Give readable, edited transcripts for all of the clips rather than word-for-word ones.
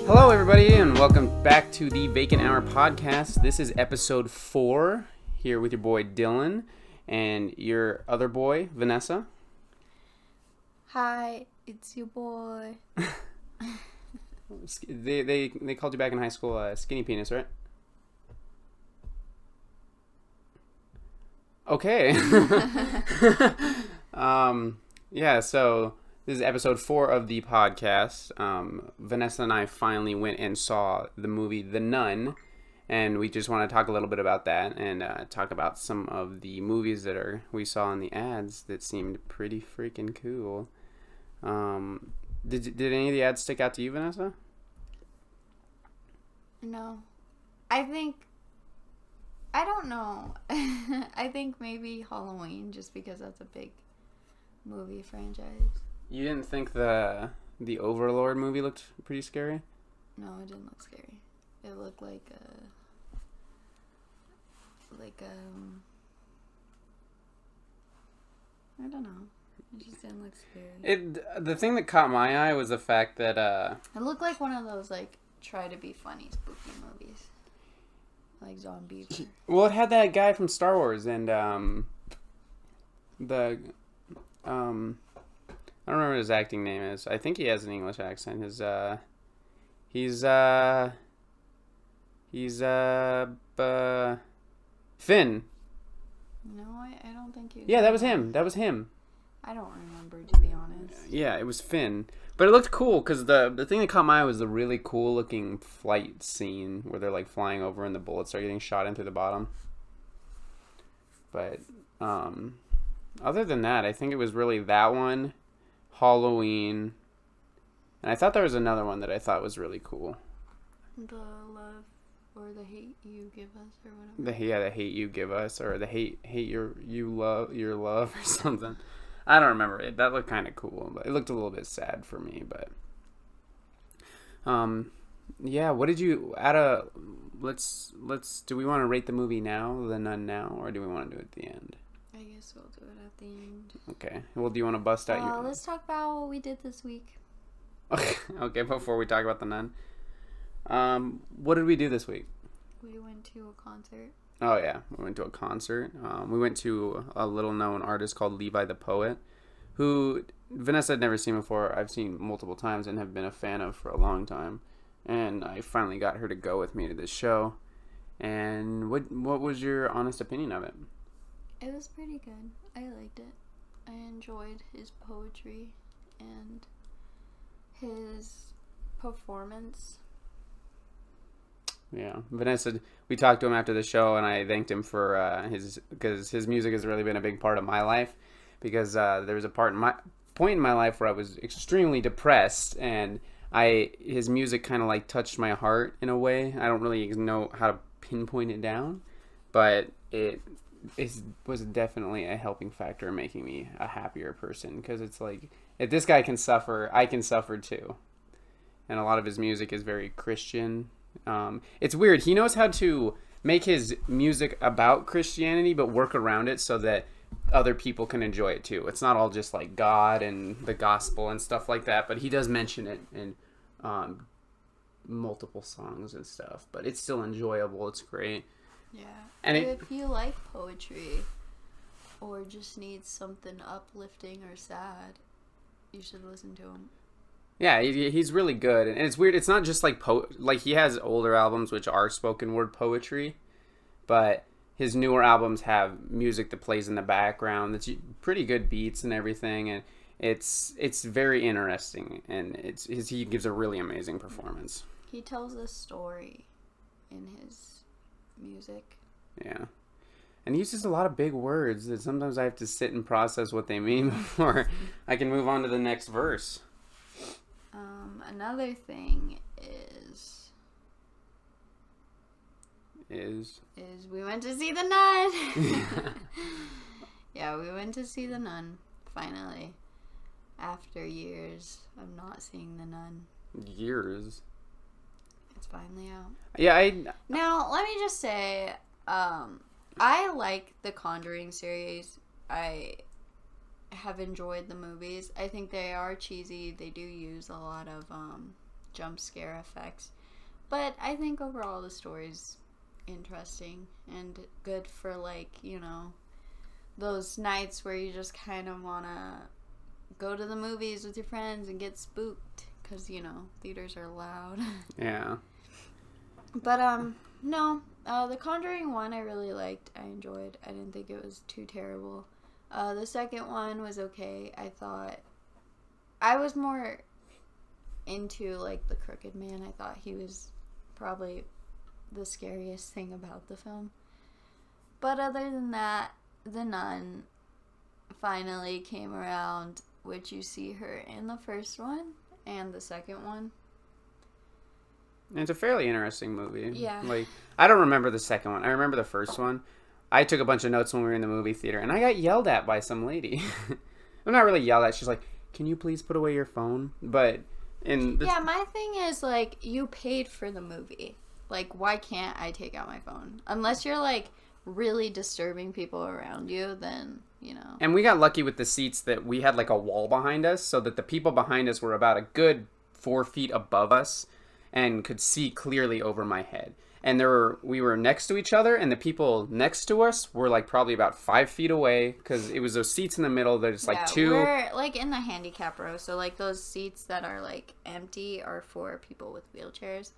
Hello, everybody, and welcome back to the Vacant Hour Podcast. This is episode 4, here with your boy Dylan and your other boy, Vanessa. Hi, it's your boy. They called you back in high school Skinny Penis, right? Okay. Yeah, so this is episode 4 of the podcast. Vanessa and I finally went and saw the movie The Nun, and we just want to talk a little bit about that and talk about some of the movies that we saw in the ads that seemed pretty freaking cool. Did any of the ads stick out to you, Vanessa? No. I don't know. I think maybe Halloween, just because that's a big movie franchise. You didn't think the Overlord movie looked pretty scary? No, it didn't look scary. It looked like I don't know. It just didn't look scary. The thing that caught my eye was the fact that it looked like one of those try to be funny spooky movies. Like zombie. Well, it had that guy from Star Wars and I don't remember what his acting name is. I think he has an English accent. He's Finn. No, I don't think he was. Yeah, that was him. That was him. I don't remember, to be honest. Yeah, it was Finn. But it looked cool because the thing that caught my eye was the really cool looking flight scene where they're like flying over and the bullets are getting shot in through the bottom. But other than that, I think it was really that one, Halloween, and I thought there was another one that I thought was really cool. The love or the hate you give us or whatever. The hate you give us, or the hate you love or something. I don't remember it. That looked kind of cool, but it looked a little bit sad for me. But yeah. What did you let's do we want to rate the movie now, The Nun now, or do we want to do it at the end? I guess we'll do it at the end. Okay. Well, do you want to bust out your... Let's talk about what we did this week. Okay, before we talk about The Nun. What did we do this week? We went to a concert. Oh, yeah. We went to a concert. We went to a little-known artist called Levi the Poet, who Vanessa had never seen before. I've seen multiple times and have been a fan of for a long time. And I finally got her to go with me to this show. And what was your honest opinion of it? It was pretty good. I liked it. I enjoyed his poetry and his performance. Yeah, Vanessa, we talked to him after the show, and I thanked him for because his music has really been a big part of my life. Because there was a point in my life where I was extremely depressed, and his music kind of like touched my heart in a way. I don't really know how to pinpoint it down, but it was definitely a helping factor in making me a happier person. Because it's like, if this guy can suffer, I can suffer too. And a lot of his music is very Christian. It's weird. He knows how to make his music about Christianity, but work around it so that other people can enjoy it too. It's not all just like God and the gospel and stuff like that, but he does mention it in multiple songs and stuff. But it's still enjoyable. It's great. Yeah. And if you like poetry or just need something uplifting or sad, you should listen to him. Yeah, he's really good, and it's weird. It's not just like he has older albums which are spoken word poetry, but his newer albums have music that plays in the background that's pretty good beats and everything, and it's very interesting, and he gives a really amazing performance. He tells a story in his music. Yeah. And he uses a lot of big words that sometimes I have to sit and process what they mean before I can move on to the next verse. Another thing is we went to see The Nun. Yeah, we went to see The Nun, finally. After years of not seeing The Nun. Years? It's finally out. Yeah, Now, let me just say, I like the Conjuring series. I have enjoyed the movies. I think they are cheesy. They do use a lot of jump scare effects. But I think overall the story's interesting and good for, like, you know, those nights where you just kind of want to go to the movies with your friends and get spooked. Because, you know, theaters are loud. Yeah. But, no. The Conjuring 1 I really liked. I enjoyed. I didn't think it was too terrible. The second one was okay. I thought I was more into, like, the Crooked Man. I thought he was probably the scariest thing about the film. But other than that, the nun finally came around, which you see her in the first one and the second one. It's a fairly interesting movie. Yeah. Like, I don't remember the second one. I remember the first one. I took a bunch of notes when we were in the movie theater, and I got yelled at by some lady. I'm not really yelled at. She's like, "Can you please put away your phone?" But yeah, my thing is, like, you paid for the movie. Like, why can't I take out my phone? Unless you're, like, really disturbing people around you, then, you know. And we got lucky with the seats that we had, like, a wall behind us, so that the people behind us were about a good 4 feet above us and could see clearly over my head. And we were next to each other, and the people next to us were, like, probably about 5 feet away, because it was those seats in the middle. There's, like, two. We're, like, in the handicap row, so, like, those seats that are, like, empty are for people with wheelchairs.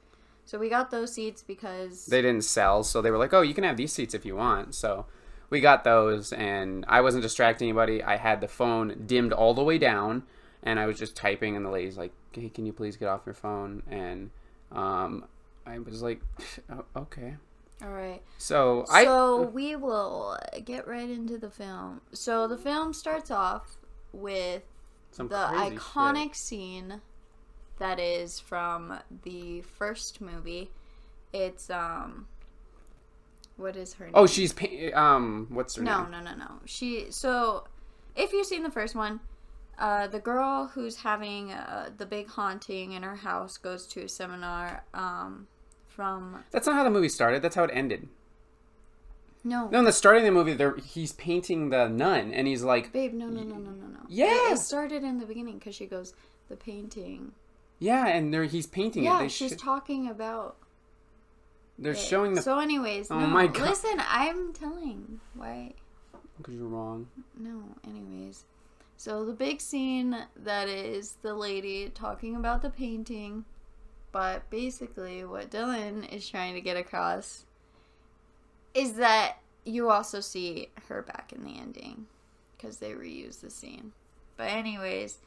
So we got those seats because they didn't sell, so they were like, "Oh, you can have these seats if you want." So we got those, and I wasn't distracting anybody. I had the phone dimmed all the way down, and I was just typing, and the lady's like, "Hey, can you please get off your phone?" And I was like, oh, "Okay." All right. So we will get right into the film. So the film starts off with the iconic scene that is from the first movie. It's what is her name? Oh, she's what's her name? No. So if you've seen the first one, the girl who's having the big haunting in her house goes to a seminar from... That's not how the movie started. That's how it ended. No. No, in the starting of the movie, he's painting the nun, and he's like... Babe, no. Yeah! It started in the beginning, because she goes, the painting. Yeah, and he's painting it. Yeah, she's talking about... They're showing the... So anyways, oh my God. Listen, I'm telling. Why? Because you're wrong. No, anyways. So the big scene that is the lady talking about the painting, but basically what Dylan is trying to get across is that you also see her back in the ending, because they reuse the scene. But anyways,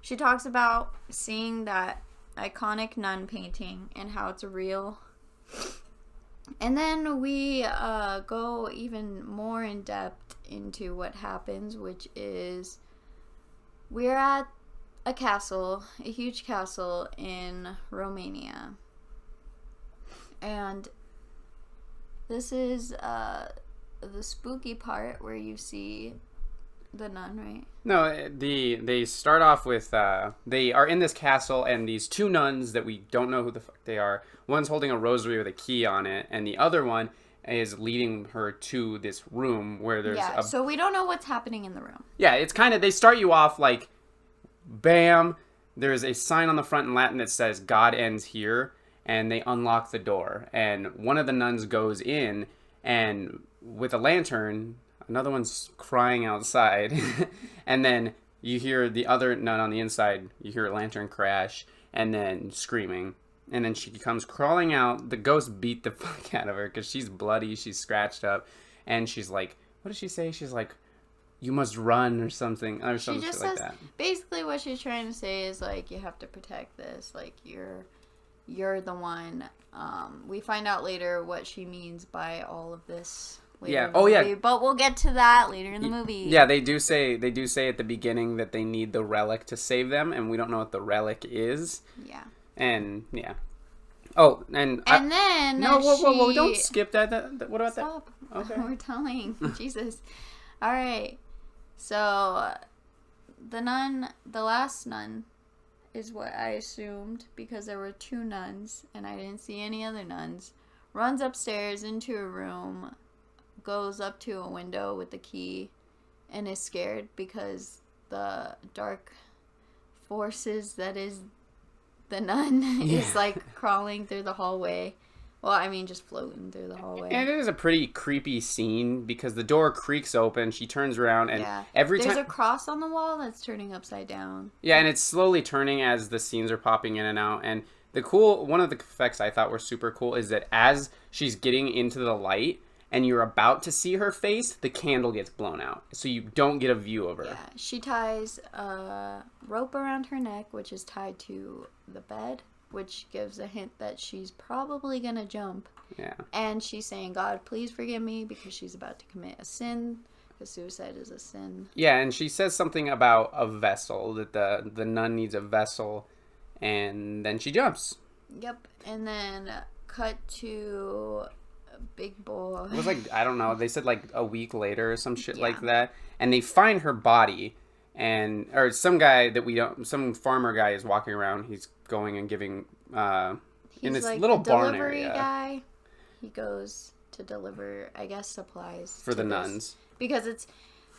she talks about seeing that iconic nun painting and how it's real. And then we go even more in depth into what happens, which is we're at a castle, a huge castle in Romania. And this is the spooky part where you see the nun, right? No, they start off with they are in this castle, and these two nuns that we don't know who the fuck they are. One's holding a rosary with a key on it, and the other one is leading her to this room where there's so we don't know what's happening in the room. Yeah, it's kind of, they start you off like, bam, there's a sign on the front in Latin that says God ends here, and they unlock the door, and one of the nuns goes in, and with a lantern, another one's crying outside, and then you hear the other nun on the inside, you hear a lantern crash, and then screaming, and then she comes crawling out. The ghost beat the fuck out of her, because she's bloody, she's scratched up, and she's like, what does she say? She's like, you must run, or something, or something just like says, that. Basically what she's trying to say is, like, you have to protect this, like, you're the one. We find out later what she means by all of this. Yeah. Oh, yeah. But we'll get to that later in the movie. Yeah, they do say at the beginning that they need the relic to save them, and we don't know what the relic is. Yeah. And yeah. Oh, and then whoa! Don't skip that. What about Stop. that? Okay. We're telling. Jesus. All right. So the last nun, is what I assumed, because there were two nuns and I didn't see any other nuns. Runs upstairs into a room, goes up to a window with the key, and is scared because the dark forces that is the nun is like crawling through the hallway. Well, I mean, just floating through the hallway. And it is a pretty creepy scene because the door creaks open. She turns around, and every time there's a cross on the wall that's turning upside down. Yeah, and it's slowly turning as the scenes are popping in and out. And one of the effects I thought were super cool is that as she's getting into the light and you're about to see her face, the candle gets blown out, so you don't get a view of her. Yeah, she ties a rope around her neck, which is tied to the bed, which gives a hint that she's probably gonna jump. Yeah. And she's saying, God, please forgive me, because she's about to commit a sin, because suicide is a sin. Yeah, and she says something about a vessel, that the nun needs a vessel, and then she jumps. Yep. And then cut to a big boy. It was like, I don't know, they said like a week later or some shit like that, and they find her body, or some farmer guy is walking around, he's going and giving in this like little barn area. Guy. He goes to deliver, I guess, supplies for the nuns, because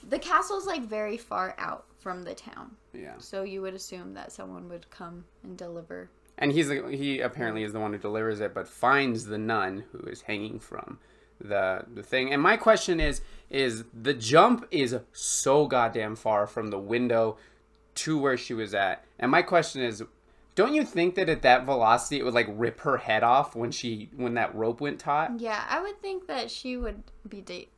the castle's like very far out from the town. Yeah. So you would assume that someone would come and deliver. And he apparently is the one who delivers it, but finds the nun who is hanging from the thing. And my question is the jump is so goddamn far from the window to where she was at. And my question is, don't you think that at that velocity it would like rip her head off when that rope went taut? Yeah, I would think that she would be decapitated.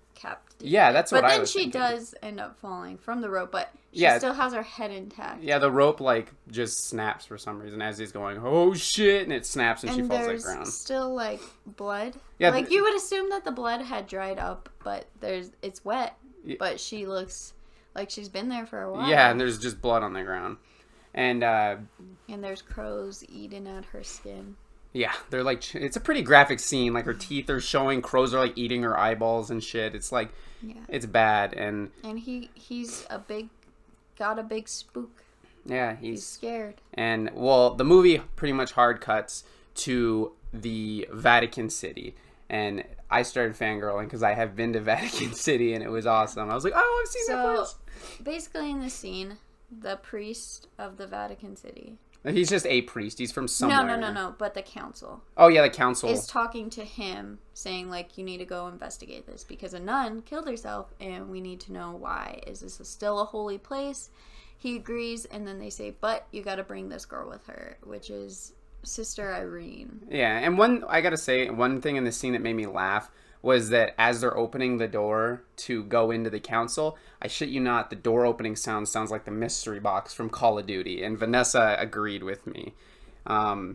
Yeah, that's what I was thinking. But then she does end up falling from the rope, but she still has her head intact. Yeah, the rope like just snaps for some reason as he's going, oh shit, and it snaps and she falls to the ground. There's still like blood. Yeah, like you would assume that the blood had dried up, but it's wet. Yeah. But she looks like she's been there for a while. Yeah, and there's just blood on the ground. And there's crows eating at her skin. Yeah, they're like, it's a pretty graphic scene. Like her teeth are showing, crows are like eating her eyeballs and shit. It's like, it's bad. And he's got a big spook. Yeah, he's scared. And well, the movie pretty much hard cuts to the Vatican City. And I started fangirling because I have been to Vatican City and it was awesome. I was like, oh, I've seen that place. Basically in the scene, the priest of the Vatican City. He's just a priest. He's from somewhere. No. But the council. Oh, yeah, the council. Is talking to him, saying, like, you need to go investigate this because a nun killed herself and we need to know why. Is this still a holy place? He agrees, and then they say, but you got to bring this girl with her, which is Sister Irene. Yeah, and I got to say, one thing in the scene that made me laugh was that as they're opening the door to go into the council, I shit you not, the door opening sounds like the mystery box from Call of Duty, and Vanessa agreed with me. Another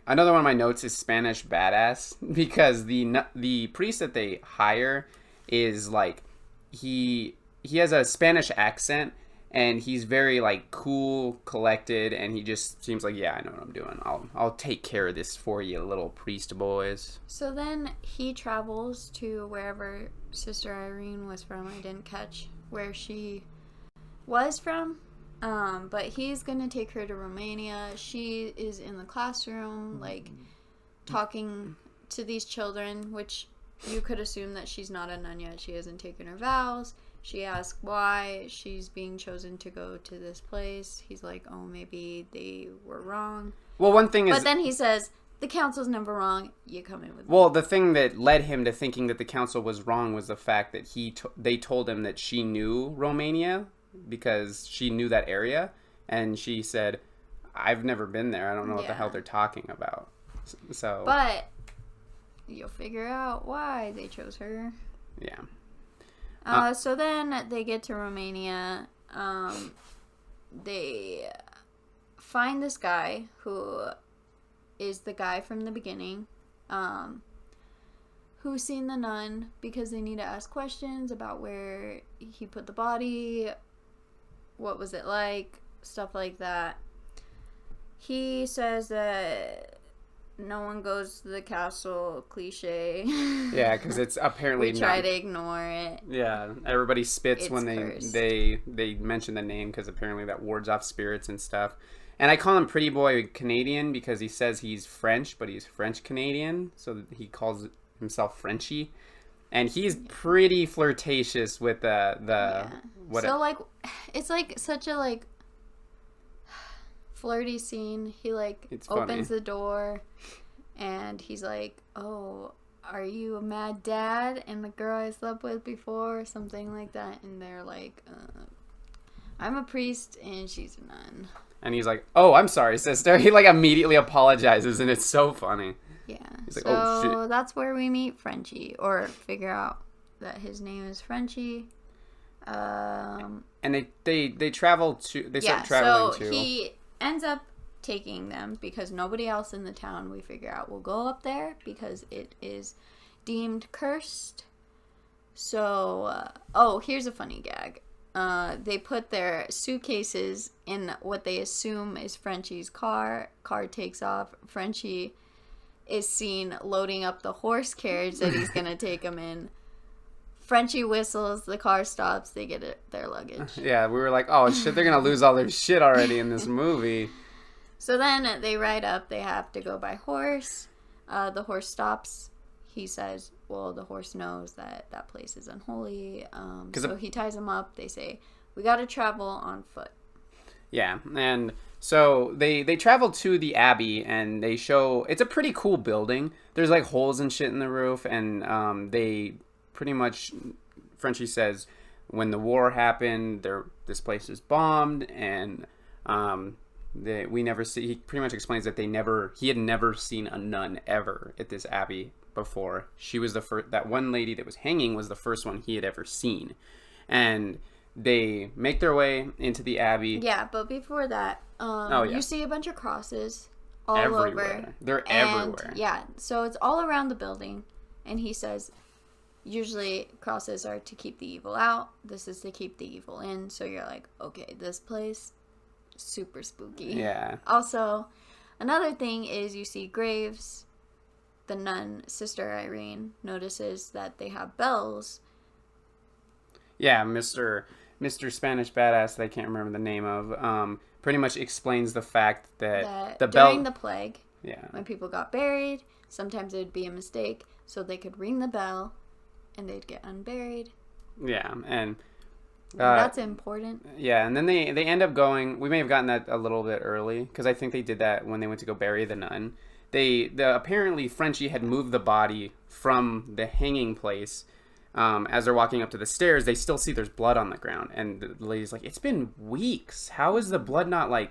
one of my notes is Spanish badass, because the priest that they hire is like, he has a Spanish accent, and he's very like cool, collected, and he just seems like, yeah, I know what I'm doing. I'll take care of this for you, little priest boys. So then he travels to wherever Sister Irene was from. I didn't catch where she was from, but he's gonna take her to Romania. She is in the classroom, like talking to these children, which you could assume that she's not a nun yet. She hasn't taken her vows. She asks why she's being chosen to go to this place. He's like, oh, maybe they were wrong. Well, one thing is... But then he says, the council's never wrong. You come in with me. Well, the thing that led him to thinking that the council was wrong was the fact that they told him that she knew Romania because she knew that area. And she said, I've never been there. I don't know what the hell they're talking about. So... But you'll figure out why they chose her. Yeah. So then they get to Romania. They find this guy who is the guy from the beginning, who's seen the nun because they need to ask questions about where he put the body, what was it like, stuff like that. He says that no one goes to the castle, cliche. Yeah, because it's apparently we try to ignore it. Yeah, everybody spits when they mention the name because apparently that wards off spirits and stuff. And I call him Pretty Boy Canadian because he says he's French, but he's French Canadian, so he calls himself Frenchie. and he's pretty flirtatious with the what. So like, it's like such a like flirty scene. He like opens the door, and he's like, "Oh, are you a mad dad?" And the girl I slept with before, or something like that, and they're like, "I'm a priest, and she's a nun." And he's like, "Oh, I'm sorry, sister." He like immediately apologizes, and it's so funny. Yeah. He's like, so "Oh shit." that's where we meet Frenchie, or figure out that his name is Frenchie. And they travel to. They start traveling to. So he ends up taking them because nobody else in the town, we figure out, will go up there because it is deemed cursed. So, here's a funny gag. They put their suitcases in what they assume is Frenchie's car. Car takes off. Frenchie is seen loading up the horse carriage that he's going to take them in. Frenchie whistles, the car stops, they get their luggage. Yeah, we were like, oh shit, they're going to lose all their shit already in this movie. So then they ride up, they have to go by horse. The horse stops. He says, well, the horse knows that that place is unholy. So he ties him up. They say, we got to travel on foot. Yeah, and so they travel to the Abbey, and they show, it's a pretty cool building. There's like holes and shit in the roof, and they pretty much, Frenchie says, when the war happened, this place was bombed, and we never see. He pretty much explains that he had never seen a nun ever at this Abbey before. She was the first. That one lady that was hanging was the first one he had ever seen, and they make their way into the Abbey. Yeah, but before that, you see a bunch of crosses all everywhere. over. They're everywhere. Yeah, so it's all around the building, and he says, usually crosses are to keep the evil out. This is to keep the evil in. So you're like, okay, this place, super spooky. Yeah. Also, another thing is you see graves. The nun, Sister Irene, notices that they have bells. Yeah, Mr. Spanish Badass that I can't remember the name of, pretty much explains the fact that the bell... During the plague, when people got buried, sometimes it would be a mistake, so they could ring the bell, and they'd get unburied. Yeah, and... that's important. Yeah, and then they end up going... We may have gotten that a little bit early, because I think they did that when they went to go bury the nun. Apparently Frenchie had moved the body from the hanging place. As they're walking up to the stairs, they still see there's blood on the ground, and the lady's like, "It's been weeks. How is the blood not like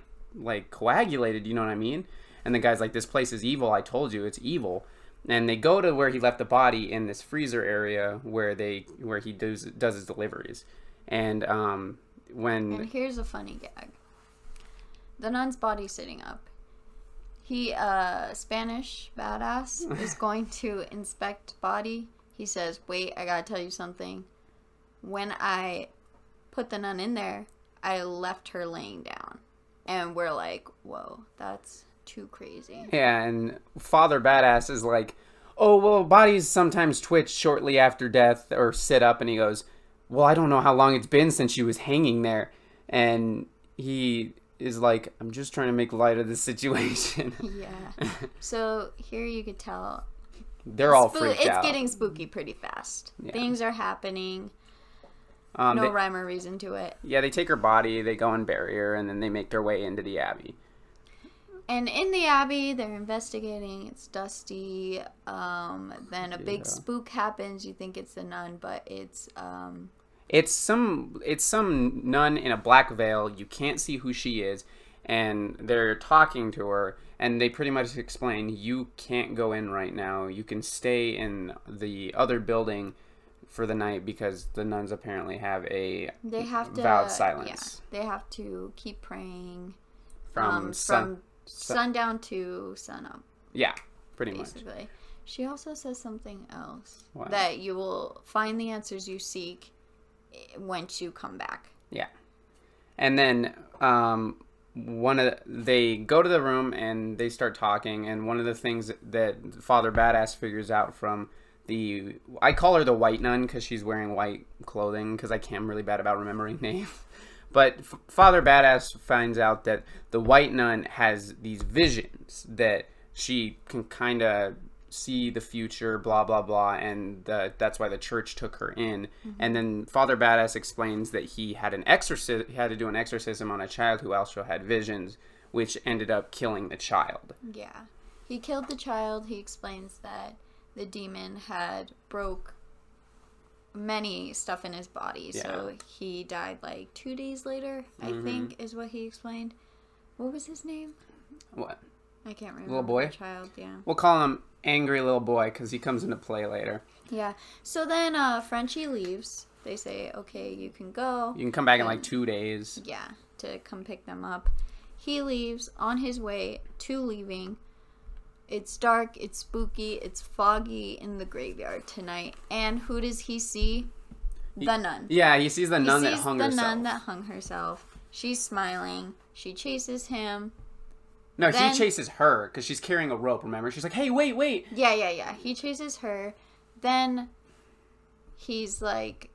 coagulated? You know what I mean?" And the guy's like, "This place is evil. I told you, it's evil." And they go to where he left the body in this freezer area where he does his deliveries, and And here's a funny gag. The nun's body sitting up. He, Spanish badass, is going to inspect body. He says, wait, I gotta tell you something. When I put the nun in there, I left her laying down. And we're like, whoa, that's too crazy. Yeah, and Father Badass is like, oh, well, bodies sometimes twitch shortly after death or sit up. And he goes, well, I don't know how long it's been since she was hanging there. And he is like, I'm just trying to make light of the situation. Yeah. So here you could tell they're all freaked out. It's getting spooky pretty fast. Yeah. Things are happening. No rhyme or reason to it. Yeah, they take her body, they go and bury her, and then they make their way into the Abbey. And in the Abbey, they're investigating. It's dusty. Then a big spook happens. You think it's the nun, but it's some nun in a black veil. You can't see who she is, and they're talking to her, and they pretty much explain, you can't go in right now. You can stay in the other building for the night because the nuns apparently have vowed silence. Yeah, they have to keep praying from sundown to sunup. Yeah, pretty basically. much. She also says something else. What? That you will find the answers you seek once you come back. Yeah. And then they go to the room and they start talking, and one of the things that Father Badass figures out from I call her the white nun because she's wearing white clothing because I'm really bad about remembering names. But Father Badass finds out that the white nun has these visions that she can kind of see the future, blah blah blah, and that's why the church took her in. And then Father Badass explains that he had he had to do an exorcism on a child who also had visions, which ended up killing the child. Yeah, he killed the child. He explains that the demon had broke many stuff in his body, so he died like 2 days later, I think, is what he explained. What was his name? What? I can't remember. Little boy? The child, yeah. We'll call him Angry Little Boy because he comes into play later. Yeah. So then Frenchie leaves. They say, okay, you can go. You can come back in like 2 days. Yeah, to come pick them up. He leaves. On his way to leaving, it's dark, it's spooky, it's foggy in the graveyard tonight. And who does he see? The nun. Yeah, he sees the nun that hung herself. The nun that hung herself. She's smiling. She chases him. No, he chases her because she's carrying a rope, remember? She's like, hey, wait. Yeah. He chases her. Then he's like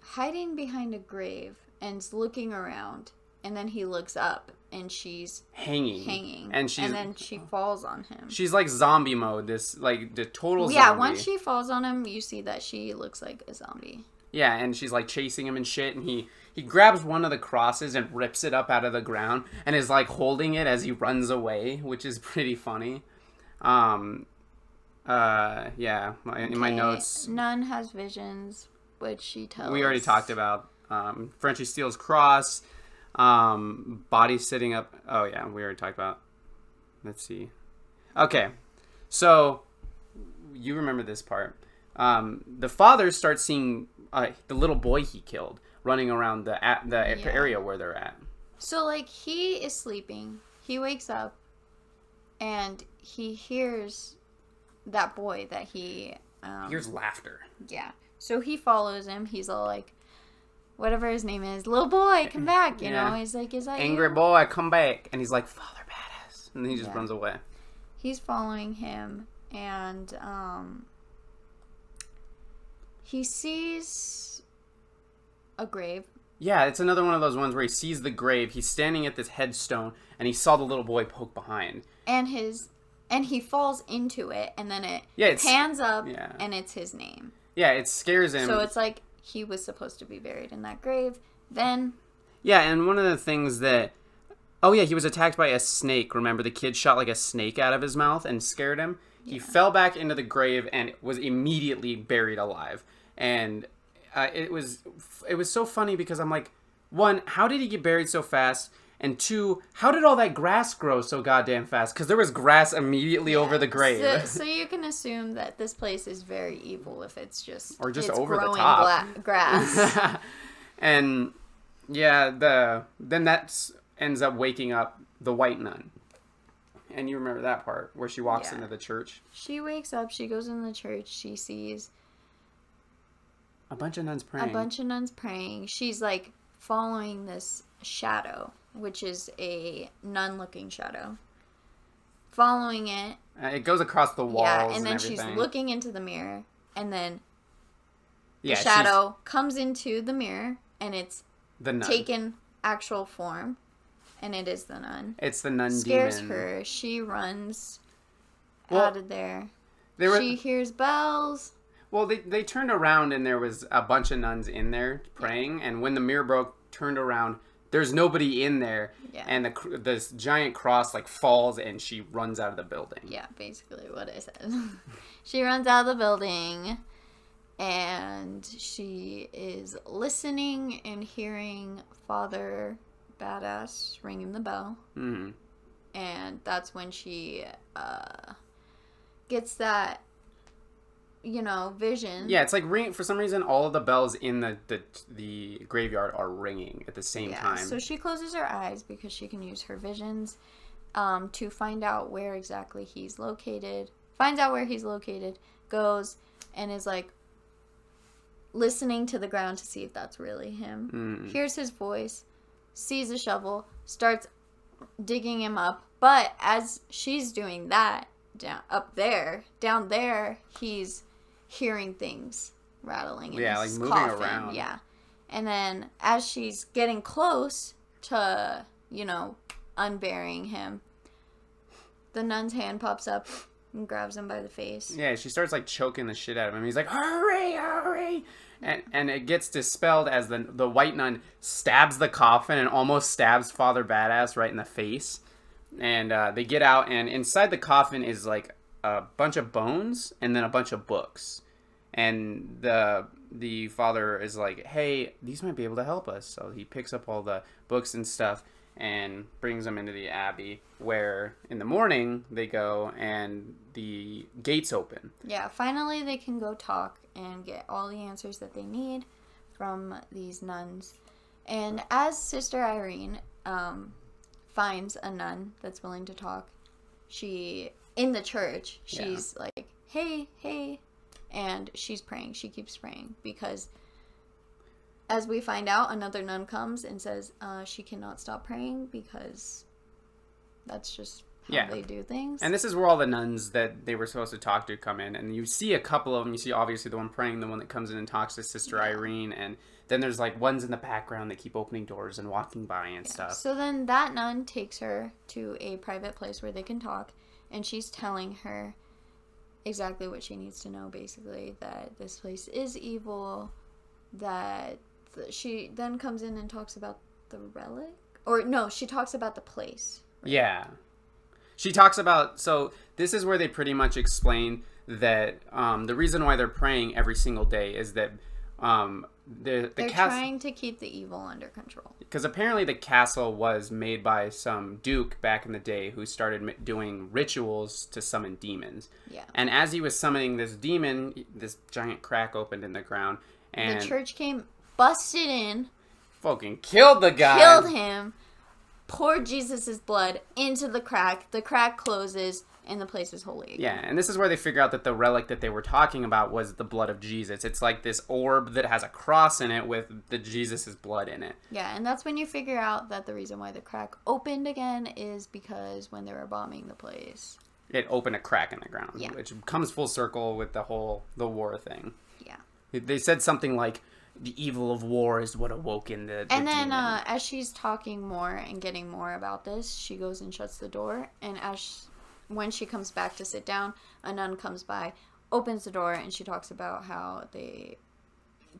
hiding behind a grave and looking around. And then he looks up and she's hanging. And then she falls on him. She's like zombie mode, this like the total zombie. Yeah, once she falls on him, you see that she looks like a zombie. Yeah, and she's like chasing him and shit, and he grabs one of the crosses and rips it up out of the ground and is like holding it as he runs away, which is pretty funny. In my notes, Nun has visions, which she tells. We already talked about. Frenchie steals cross. Body sitting up. Oh yeah, we already talked about. Let's see. Okay, so you remember this part. The father starts seeing the little boy he killed running around the area where they're at. So like he is sleeping. He wakes up and he hears that boy that he hears laughter. Yeah. So he follows him. He's all like, whatever his name is, little boy, come back. You know, he's like, is that Angry you? Boy, come back. And he's like, Father Badass. And then he just runs away. He's following him, and he sees a grave. Yeah, it's another one of those ones where he sees the grave. He's standing at this headstone, and he saw the little boy poke behind. And he falls into it, and then it pans up, and it's his name. Yeah, it scares him. So it's like he was supposed to be buried in that grave. Then... Yeah, and one of the things that... Oh, yeah, he was attacked by a snake. Remember, the kid shot like a snake out of his mouth and scared him? Yeah. He fell back into the grave and was immediately buried alive. And it was so funny because I'm like, one, how did he get buried so fast? And two, how did all that grass grow so goddamn fast? Because there was grass immediately over the grave. So you can assume that this place is very evil if it's just over the top grass. And yeah, then that ends up waking up the white nun. And you remember that part where she walks into the church. She wakes up. She goes in the church. She sees a bunch of nuns praying. She's like following this shadow, which is a nun-looking shadow. Following it. It goes across the walls. Yeah, and then everything. She's looking into the mirror, and then the shadow comes into the mirror, and it's the nun. Taken actual form, and it is the nun. It's the nun Scares demon. her. She runs out of there. She hears bells. Well, they turned around, and there was a bunch of nuns in there praying, and when the mirror broke, turned around, there's nobody in there, and this giant cross like falls, and she runs out of the building. Yeah, basically what I said. She runs out of the building, and she is listening and hearing Father Badass ringing the bell. Mm-hmm. And that's when she gets that, vision. Yeah, it's like ring. For some reason, all of the bells in the graveyard are ringing at the same time. So she closes her eyes because she can use her visions to find out where exactly he's located. Finds out where he's located, goes, and is like listening to the ground to see if that's really him. Mm. Hears his voice, sees a shovel, starts digging him up. But as she's doing that, down there, he's hearing things rattling in his moving coffin. around. Yeah. And then as she's getting close to, unburying him, the nun's hand pops up, and grabs him by the face. Yeah, she starts like choking the shit out of him. He's like, hurry, hurry. And it gets dispelled as the white nun stabs the coffin and almost stabs Father Badass right in the face. And they get out, and inside the coffin is like a bunch of bones and then a bunch of books. And the father is like, hey, these might be able to help us. So he picks up all the books and stuff and brings them into the abbey, where in the morning they go and the gates open. Yeah, finally they can go talk and get all the answers that they need from these nuns. And as Sister Irene finds a nun that's willing to talk, in the church, she's like, hey, hey, and she's praying. She keeps praying because, as we find out, another nun comes and says she cannot stop praying because that's just how they do things. And this is where all the nuns that they were supposed to talk to come in. And you see a couple of them. You see, obviously, the one praying, the one that comes in and talks to Sister Irene. And then there's, like, ones in the background that keep opening doors and walking by and stuff. So then that nun takes her to a private place where they can talk. And she's telling her exactly what she needs to know, basically. That this place is evil. That she then comes in and talks about the relic. Or, no, she talks about the place. Right? Yeah. She talks about, so this is where they pretty much explain that the reason why they're praying every single day is that they're trying to keep the evil under control. Because apparently the castle was made by some duke back in the day who started doing rituals to summon demons. Yeah. And as he was summoning this demon, this giant crack opened in the ground. And the church came, busted in. Fucking killed the guy. Killed him. Poured Jesus' blood into the crack closes, and the place is holy again. Yeah, and this is where they figure out that the relic that they were talking about was the blood of Jesus. It's like this orb that has a cross in it with the Jesus' blood in it. Yeah, and that's when you figure out that the reason why the crack opened again is because when they were bombing the place, it opened a crack in the ground, which comes full circle with the war thing. Yeah. They said something like, the evil of war is what awoke in the And then as she's talking more and getting more about this, she goes and shuts the door. And when she comes back to sit down, a nun comes by, opens the door, and she talks about how they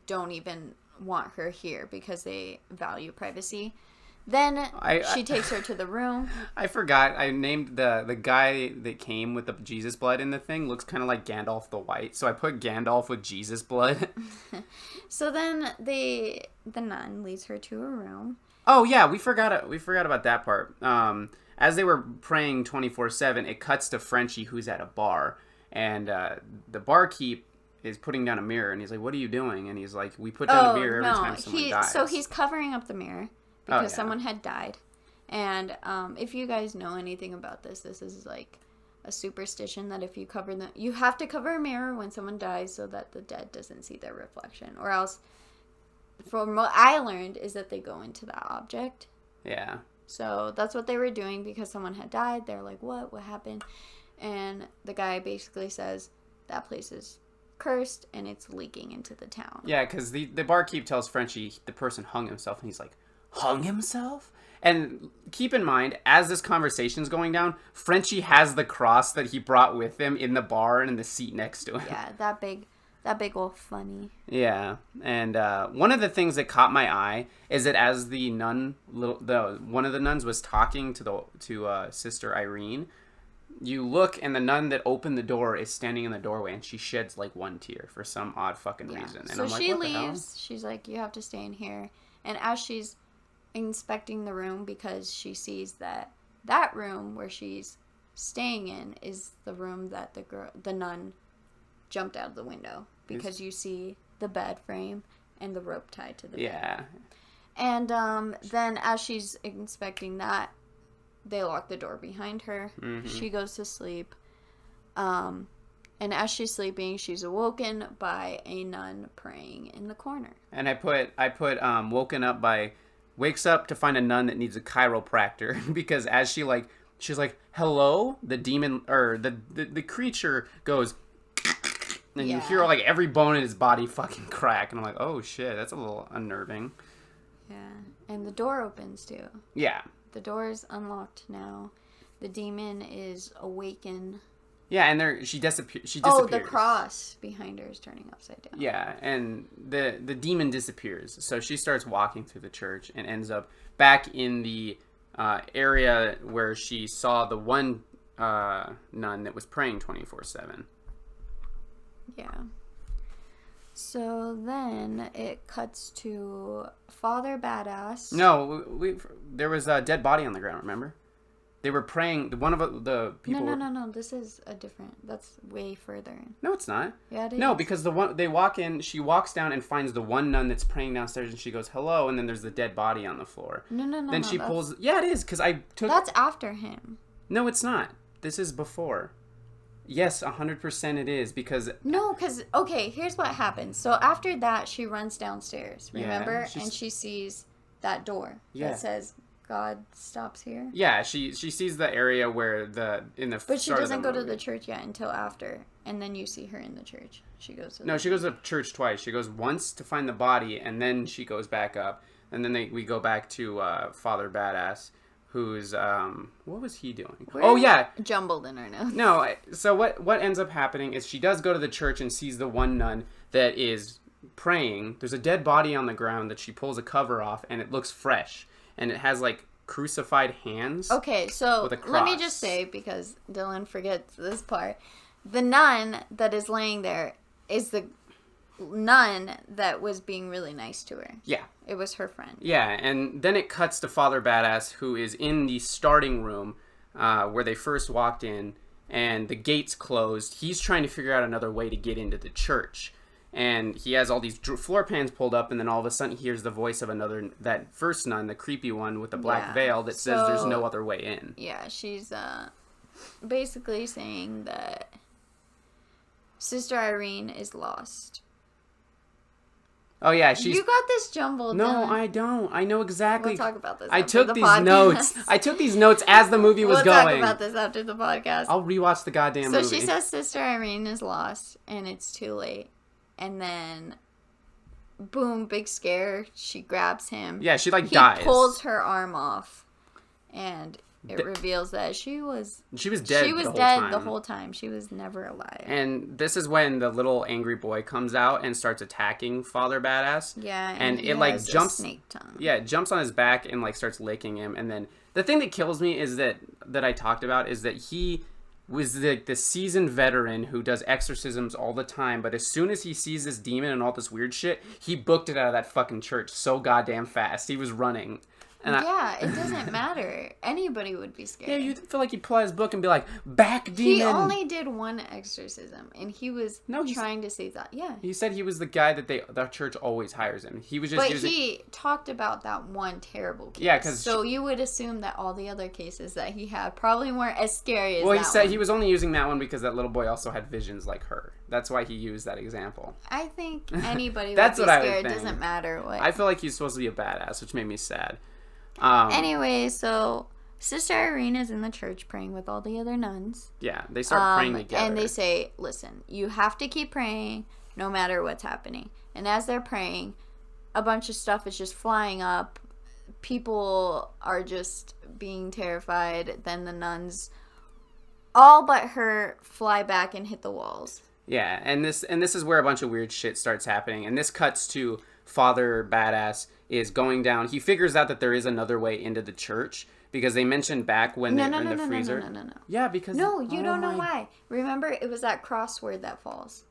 don't even want her here because they value privacy. Then she takes her to the room. I forgot. I named the guy that came with the Jesus blood in the thing. Looks kind of like Gandalf the White. So I put Gandalf with Jesus blood. So then the nun leads her to a room. Oh yeah, we forgot about that part. As they were praying 24/7, it cuts to Frenchie, who's at a bar, and the barkeep is putting down a mirror, and he's like, "What are you doing?" And he's like, "We put down a mirror every time someone dies." So he's covering up the mirror because someone had died. And if you guys know anything about this is like a superstition that if you you have to cover a mirror when someone dies so that the dead doesn't see their reflection, or else, from what I learned, is that they go into that object. Yeah. So that's what they were doing because someone had died. They're like, what happened? And the guy basically says that place is cursed and it's leaking into the town. Yeah, because the barkeep tells Frenchie the person hung himself, and he's like, hung himself? And keep in mind, as this conversation's going down, Frenchie has the cross that he brought with him in the bar and in the seat next to him. Yeah, that big old funny. Yeah, and one of the things that caught my eye is that as the nun, one of the nuns was talking to Sister Irene, you look and the nun that opened the door is standing in the doorway, and she sheds like one tear for some odd fucking reason. And so I'm like, she what the hell? leaves. She's like, you have to stay in here. And as she's inspecting the room, because she sees that room where she's staying in is the room that the nun jumped out of the window, because you see the bed frame and the rope tied to the bed. Yeah. And then as she's inspecting that, they lock the door behind her. Mm-hmm. She goes to sleep. And as she's sleeping, she's awoken by a nun praying in the corner. And I put woken up by wakes up to find a nun that needs a chiropractor, because as she's like, hello, the demon, or the creature goes, and you hear like every bone in his body fucking crack, and I'm like, oh shit, that's a little unnerving. Yeah, and the door opens too. Yeah. The door is unlocked now. The demon is awakened, Yeah, and she disappears. Oh, the cross behind her is turning upside down. Yeah, and the demon disappears. So she starts walking through the church and ends up back in the area where she saw the one nun that was praying 24/7. Yeah. So then it cuts to Father Badass. No, there was a dead body on the ground, remember? They were praying. One of the people. No. This is a different. That's way further in. No, it's not. Yeah, it is. No, because they walk in. She walks down and finds the one nun that's praying downstairs, and she goes hello, and then there's the dead body on the floor. No. Then she pulls. Yeah, it is because I took. That's after him. No, it's not. This is before. Yes, 100% it is because. No, because okay, here's what happens. So after that, she runs downstairs. Remember, and she sees that door that says God stops here. Yeah, she sees the area where But she doesn't go to the church yet until after, and then you see her in the church. She goes to she goes to church twice. She goes once to find the body, and then she goes back up, and then we go back to Father Badass, who's what was he doing? Jumbled in her notes. No, so what ends up happening is she does go to the church and sees the one nun that is praying. There's a dead body on the ground that she pulls a cover off, and it looks fresh. And it has, like, crucified hands. Okay, so let me just say, because Dylan forgets this part, the nun that is laying there is the nun that was being really nice to her. Yeah. It was her friend. Yeah, and then it cuts to Father Badass, who is in the starting room where they first walked in, and the gate's closed. He's trying to figure out another way to get into the church. And he has all these floor pans pulled up, and then all of a sudden he hears the voice of that first nun, the creepy one with the black veil that says there's no other way in. Yeah, she's basically saying that Sister Irene is lost. Oh, yeah. You got this jumbled. No, Dylan. I don't. I know exactly. We'll talk about this I after took the these podcast. notes. I took these notes as the movie was going. We'll talk about this after the podcast. I'll rewatch the goddamn movie. So she says Sister Irene is lost, and it's too late. And then, boom, big scare. She grabs him. Yeah, she dies. He pulls her arm off, and it reveals that she was dead. She was dead the whole time. She was never alive. And this is when the little angry boy comes out and starts attacking Father Badass. Yeah, and it jumps. Snake tongue. Yeah, it jumps on his back and starts licking him. And then the thing that kills me is that I talked about is that he was the seasoned veteran who does exorcisms all the time, but as soon as he sees this demon and all this weird shit, he booked it out of that fucking church so goddamn fast. He was running. And it doesn't matter. Anybody would be scared. Yeah, you'd feel like he'd pull out his book and be like, back demon! He only did one exorcism, and he was trying to save that. Yeah. He said he was the guy that the church always hires him. He was just he talked about that one terrible case. Yeah, because... So you would assume that all the other cases that he had probably weren't as scary as that Well, he said one. He was only using that one because that little boy also had visions like her. That's why he used that example. I think anybody would be scared. It doesn't matter what. I feel like he's supposed to be a badass, which made me sad. Anyway, so Sister Irene is in the church praying with all the other nuns. Yeah, they start praying together. And they say, listen, you have to keep praying no matter what's happening. And as they're praying, a bunch of stuff is just flying up. People are just being terrified. Then the nuns, all but her, fly back and hit the walls. Yeah, and this is where a bunch of weird shit starts happening. And this cuts to Father Badass is going down. He figures out that there is another way into the church because they mentioned back when they're in the freezer. No. Yeah, because... No, you don't know why. Remember, it was that crossword that falls.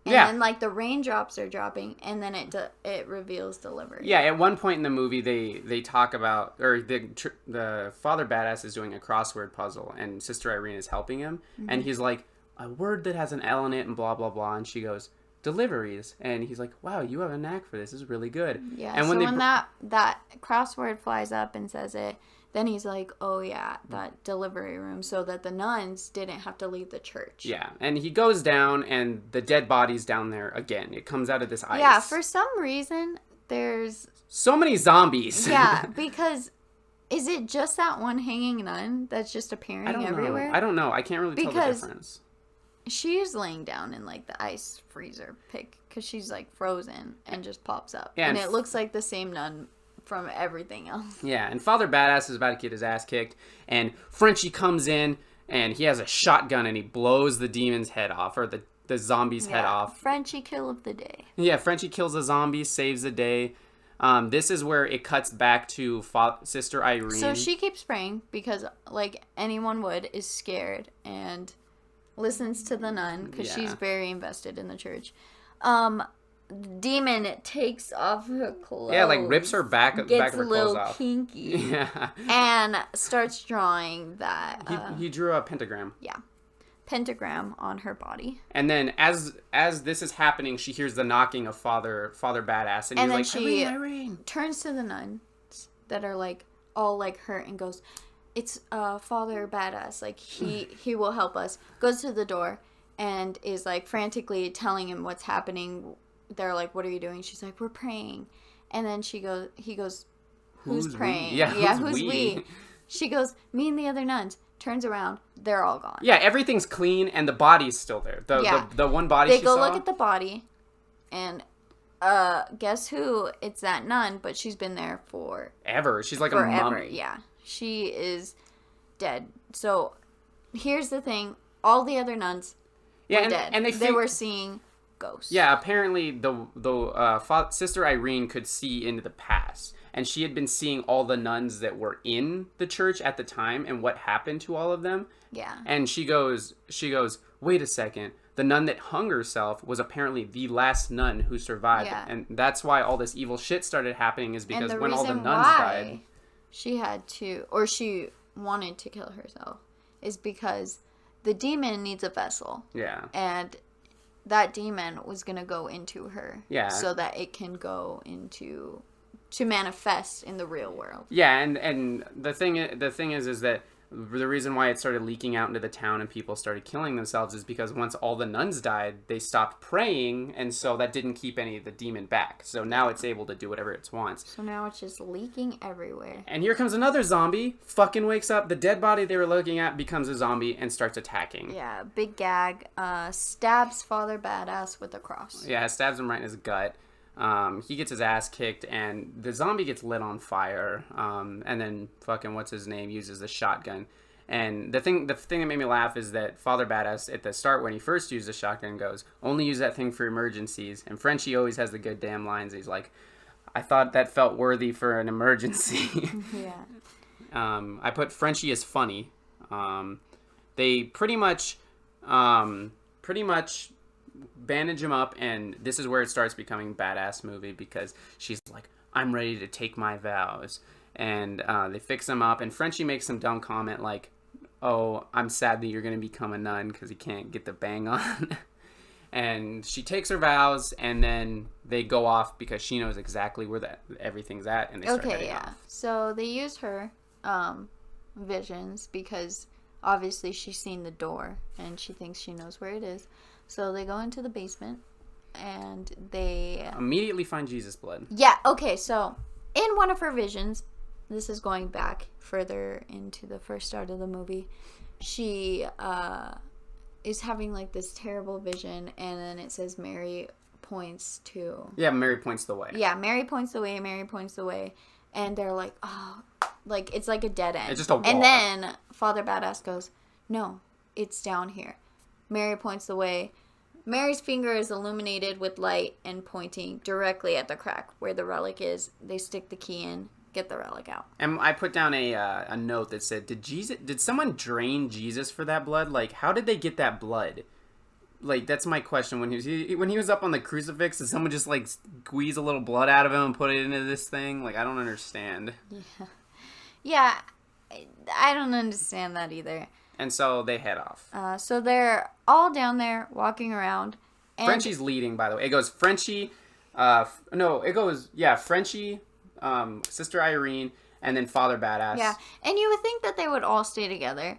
And then, the raindrops are dropping, and then it reveals delivery. Yeah, at one point in the movie, they talk about... Or the Father Badass is doing a crossword puzzle, and Sister Irene is helping him. Mm-hmm. And he's like, a word that has an L in it and blah, blah, blah. And she goes... deliveries, and he's like, wow, you have a knack for this. This is really good. Yeah, and when that crossword flies up and says it, then he's like, oh yeah, that delivery room, so that the nuns didn't have to leave the church. Yeah, and he goes down, and the dead body's down there again. It comes out of this ice. Yeah, for some reason, there's... so many zombies. Yeah, because... Is it just that one hanging nun that's just appearing everywhere? I don't know. I can't really tell the difference. She is laying down in the ice freezer pit because she's frozen and just pops up. Yeah, and it looks like the same nun from everything else. Yeah, and Father Badass is about to get his ass kicked, and Frenchie comes in and he has a shotgun and he blows the demon's head off, or the zombie's head off. Frenchie kill of the day. Yeah, Frenchie kills a zombie, saves the day. This is where it cuts back to Sister Irene. So she keeps praying because, like anyone would, is scared and listens to the nun because she's very invested in the church. Demon takes off her clothes. Yeah, like rips her back of her clothes off. Gets a little kinky. Yeah. And starts drawing that. He drew a pentagram. Yeah. Pentagram on her body. And then as this is happening, she hears the knocking of Father Badass. And he's like, Irene. Turns to the nuns that are like all like hurt and goes, it's Father Badass. Like he will help us. Goes to the door and is like frantically telling him what's happening. They're like, what are you doing? She's like, we're praying. And then he goes, who's praying? We? Yeah, who's we? She goes, me and the other nuns. Turns around, they're all gone. Yeah, everything's clean and the body's still there. The one body they she go saw. Look at the body, and guess who? It's that nun, but she's been there forever. She's like forever. A mummy. Yeah, she is dead. So here's the thing: all the other nuns were dead, and they were seeing ghosts. Yeah, apparently the Sister Irene could see into the past. And she had been seeing all the nuns that were in the church at the time and what happened to all of them. Yeah. And she goes, wait a second. The nun that hung herself was apparently the last nun who survived. Yeah. And that's why all this evil shit started happening, is because when all the nuns died. She had to, or she wanted to kill herself, is because the demon needs a vessel. Yeah. And that demon was going to go into her. Yeah. So that it can go into... to manifest in the real world. Yeah, and the thing is that the reason why it started leaking out into the town and people started killing themselves is because once all the nuns died, they stopped praying, and so that didn't keep any of the demon back. So now it's able to do whatever it wants. So now it's just leaking everywhere. And here comes another zombie, fucking wakes up, the dead body they were looking at becomes a zombie and starts attacking. Yeah, big gag, stabs Father Badass with a cross. Yeah, stabs him right in his gut. He gets his ass kicked, and the zombie gets lit on fire. And then fucking what's his name uses the shotgun. And the thing that made me laugh is that Father Badass at the start, when he first used the shotgun, goes, "Only use that thing for emergencies." And Frenchie always has the good damn lines. He's like, "I thought that felt worthy for an emergency." Yeah. I put Frenchie as funny. They pretty much bandage him up, and this is where it starts becoming badass movie, because she's like, I'm ready to take my vows, and they fix him up, and Frenchie makes some dumb comment like, oh, I'm sad that you're going to become a nun because he can't get the bang on. And she takes her vows, and then they go off because she knows exactly where everything's at, and they start heading off. So they use her visions because obviously she's seen the door and she thinks she knows where it is. So they go into the basement, and they... immediately find Jesus blood. Yeah, okay, so in one of her visions, this is going back further into the first start of the movie, she is having, like, this terrible vision, and then it says Mary points to... Yeah, Mary points the way. Yeah, Mary points the way, Mary points the way, and they're like, oh, like, it's like a dead end. It's just a wall. And then Father Badass goes, no, it's down here. Mary points the way. Mary's finger is illuminated with light and pointing directly at the crack where the relic is. They stick the key in, get the relic out. And I put down a note that said, did someone drain Jesus for that blood? Like, how did they get that blood? Like, that's my question. When he was up on the crucifix, did someone just, like, squeeze a little blood out of him and put it into this thing? Like, I don't understand. Yeah, I don't understand that either. And so they head off. So they're all down there walking around. And Frenchie's leading, by the way. It goes Frenchie, Frenchie, Sister Irene, and then Father Badass. Yeah, and you would think that they would all stay together.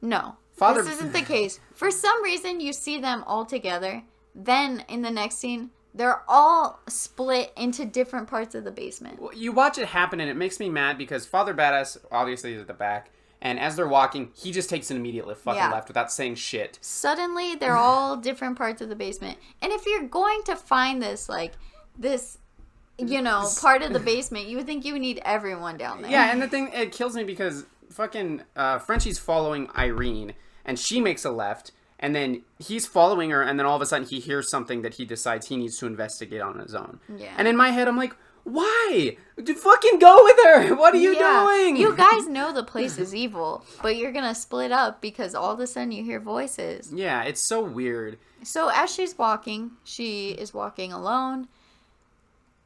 No, this isn't the case. For some reason, you see them all together. Then, in the next scene, they're all split into different parts of the basement. Well, you watch it happen, and it makes me mad because Father Badass obviously is at the back. And as they're walking, he just takes an immediate left without saying shit. Suddenly, they're all different parts of the basement. And if you're going to find this, like, part of the basement, you would think you would need everyone down there. Yeah, and the thing, it kills me because fucking Frenchie's following Irene, and she makes a left, and then he's following her, and then all of a sudden he hears something that he decides he needs to investigate on his own. Yeah. And in my head, I'm like, why? Fucking go with her! What are you doing? You guys know the place is evil, but you're gonna split up because all of a sudden you hear voices. Yeah, it's so weird. So as she's walking, she is walking alone.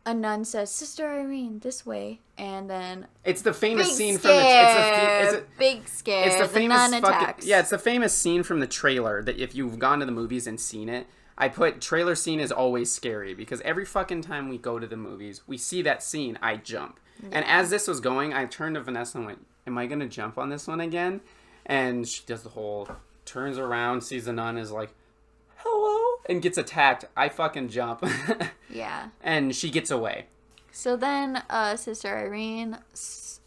A nun says, "Sister Irene, this way," and then it's the famous scene from the big scare. It's the famous nun attacks. Yeah, it's the famous scene from the trailer that if you've gone to the movies and seen it, I put trailer scene is always scary because every fucking time we go to the movies, we see that scene, I jump. Yeah. And as this was going, I turned to Vanessa and went, "Am I gonna jump on this one again?" And she does the whole turns around, sees the nun, is like, "Hello," and gets attacked. I fucking jump. Yeah. And she gets away. So then Sister Irene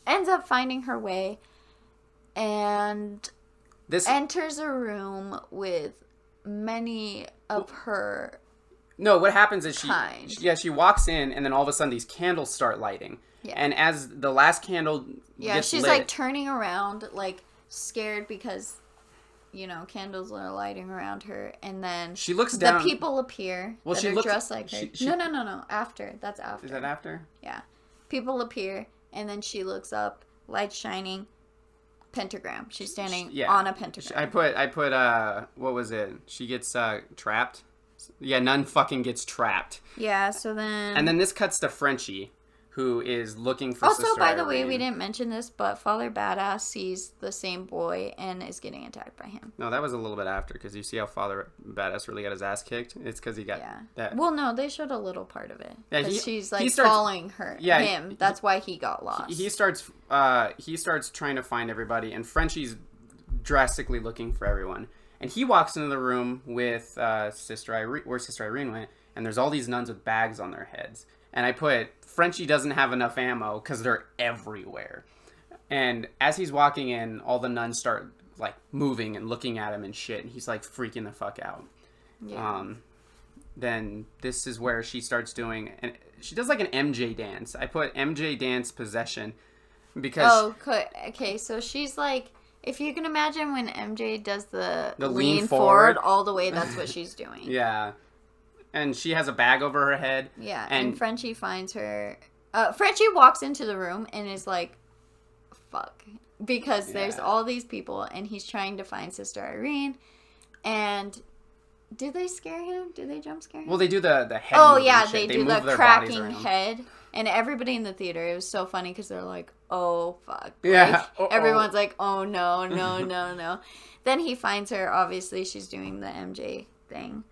ends up finding her way and enters a room with many of her No, what happens is kind. she walks in, and then all of a sudden these candles start lighting. Yeah. And as the last candle gets she's lit, like turning around, like scared because candles are lighting around her, and then she looks down. The people appear that are dressed like her. No. After. That's after. Is that after? Yeah. People appear, and then she looks up, light shining, pentagram. She's standing on a pentagram. I put what was it? She gets trapped. Yeah, nun fucking gets trapped. Yeah, so then... And then this cuts to Frenchie, who is looking for also, Sister by the Irene. way, we didn't mention this, but Father Badass sees the same boy and is getting attacked by him. No, that was a little bit after, because you see how Father Badass really got his ass kicked? It's because he got that. Well, no, they showed a little part of it. Yeah, she's like following him. That's why he got lost. He starts trying to find everybody, and Frenchie's drastically looking for everyone. And he walks into the room with Sister Irene, where Sister Irene went, and there's all these nuns with bags on their heads. And I put, Frenchie doesn't have enough ammo because they're everywhere. And as he's walking in, all the nuns start like moving and looking at him and shit, and he's like freaking the fuck out. Yeah. Then this is where she starts doing, and she does like an MJ dance. I put MJ dance possession because okay, so she's like, if you can imagine when MJ does the lean forward all the way, that's what she's doing. Yeah. And she has a bag over her head. Yeah, and Frenchie finds her. Frenchie walks into the room and is like, fuck. Because there's all these people, and he's trying to find Sister Irene. And did they scare him? Did they jump scare him? Well, they do the head. Oh, yeah, they do the cracking head. And everybody in the theater, it was so funny because they're like, oh, fuck. Yeah. Like, everyone's like, oh, no. Then he finds her. Obviously, she's doing the MJ thing.